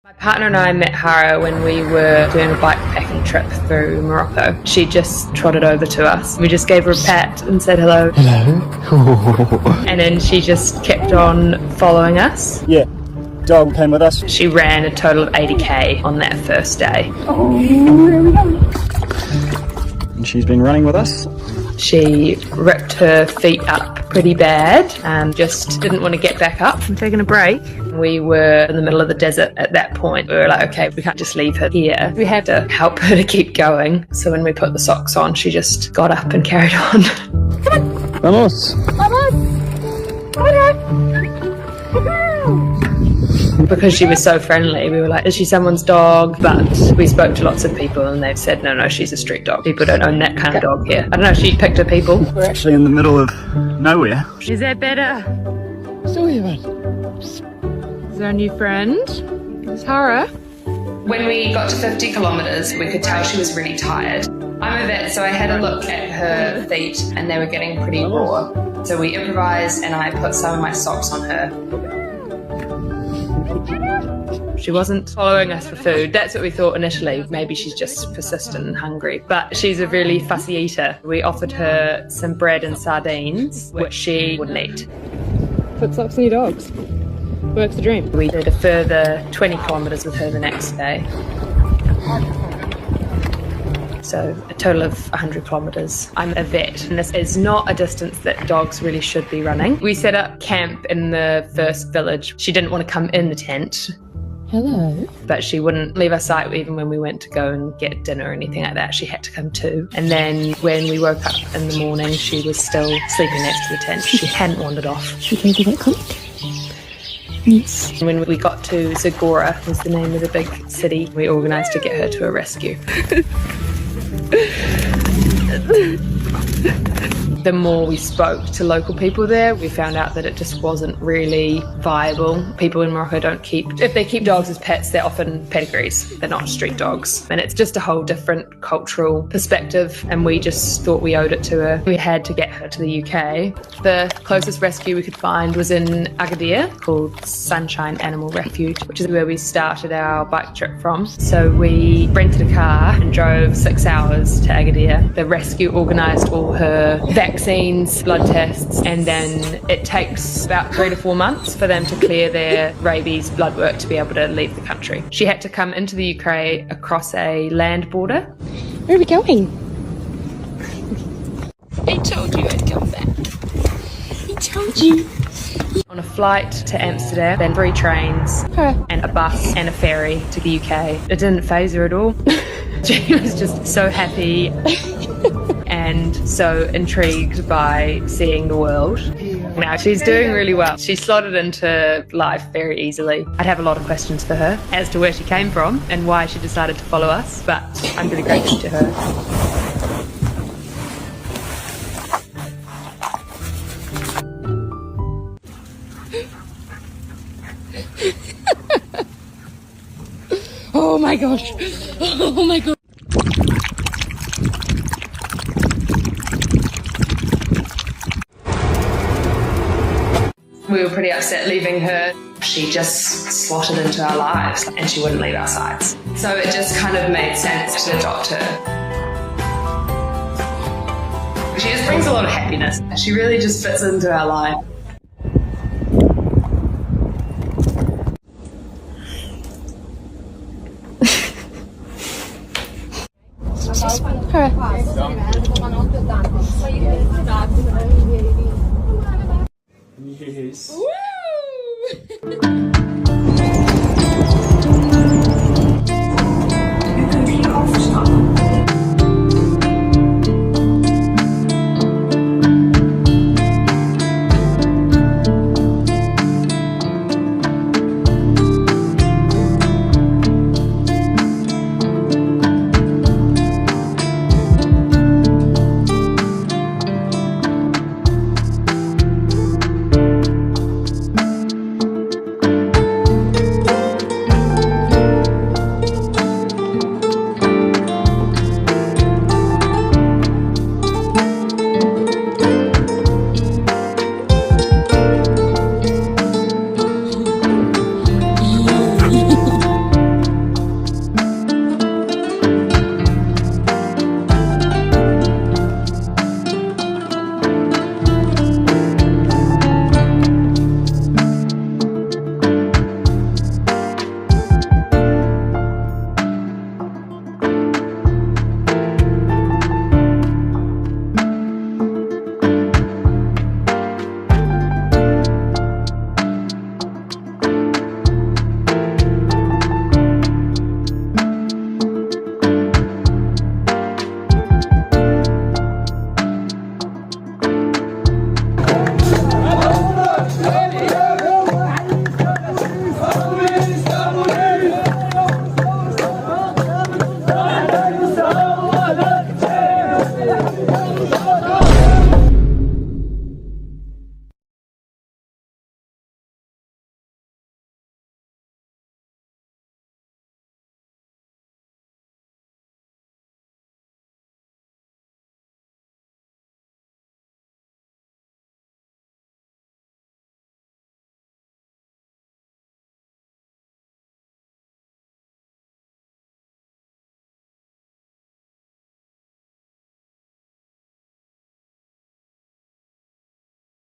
My partner and I met Hara when we were doing a bikepacking trip through Morocco. She just trotted over to us. We just gave her a pat and said hello. Hello. And then she just kept on following us. Yeah, dog came with us. She ran a total of 80k on that first day. And she's been running with us. She ripped her feet up pretty bad and just didn't want to get back up. I'm taking a break. We were in the middle of the desert at that point. We were like, okay, we can't just leave her here. We had to help her to keep going. So when we put the socks on, she just got up and carried on. Vamos. Because she was so friendly, we were like, is she someone's dog? But we spoke to lots of people and they said, no, she's a street dog. People don't own that kind of dog here. I don't know, she picked her people. We're actually in the middle of nowhere. Is that better? So even. Is our new friend? It's Hara. When we got to 50 kilometres, we could tell she was really tired. I'm a vet, so I had a look at her feet and they were getting pretty raw. So we improvised and I put some of my socks on her. She wasn't following us for food. That's what we thought initially. Maybe she's just persistent and hungry. But she's a really fussy eater. We offered her some bread and sardines, which she wouldn't eat. Put socks on your dogs. Works the dream. We did a further 20 kilometres with her the next day. So a total of 100 kilometres. I'm a vet and this is not a distance that dogs really should be running. We set up camp in the first village. She didn't want to come in the tent. Hello. But she wouldn't leave our sight even when we went to go and get dinner or anything like that. She had to come too. And then when we woke up in the morning, she was still sleeping next to the tent. She hadn't wandered off. She gave you that comment? Yes. When we got to Zagora, was the name of the big city, we organised to get her to a rescue. The more we spoke to local people there, we found out that it just wasn't really viable. People in Morocco don't keep, if they keep dogs as pets, they're often pedigrees. They're not street dogs. And it's just a whole different cultural perspective. And we just thought we owed it to her. We had to get her to the UK. The closest rescue we could find was in Agadir, called Sunshine Animal Refuge, which is where we started our bike trip from. So we rented a car and drove 6 hours to Agadir. The rescue organised all her vaccines, blood tests, and then it takes about 3 to 4 months for them to clear their rabies blood work to be able to leave the country. She had to come into the UK across a land border. Where are we going? I told you I'd come back. I told you. On a flight to Amsterdam, then 3 trains, and a bus and a ferry to the UK. It didn't faze her at all. She was just so happy and so intrigued by seeing the world. Now she's doing really well. She slotted into life very easily. I'd have a lot of questions for her as to where she came from and why she decided to follow us, but I'm really grateful to her. Oh my gosh. Oh my god. We were pretty upset leaving her. She just slotted into our lives and she wouldn't leave our sides. So it just kind of made sense to adopt her. She just brings a lot of happiness. She really just fits into our life. Yes.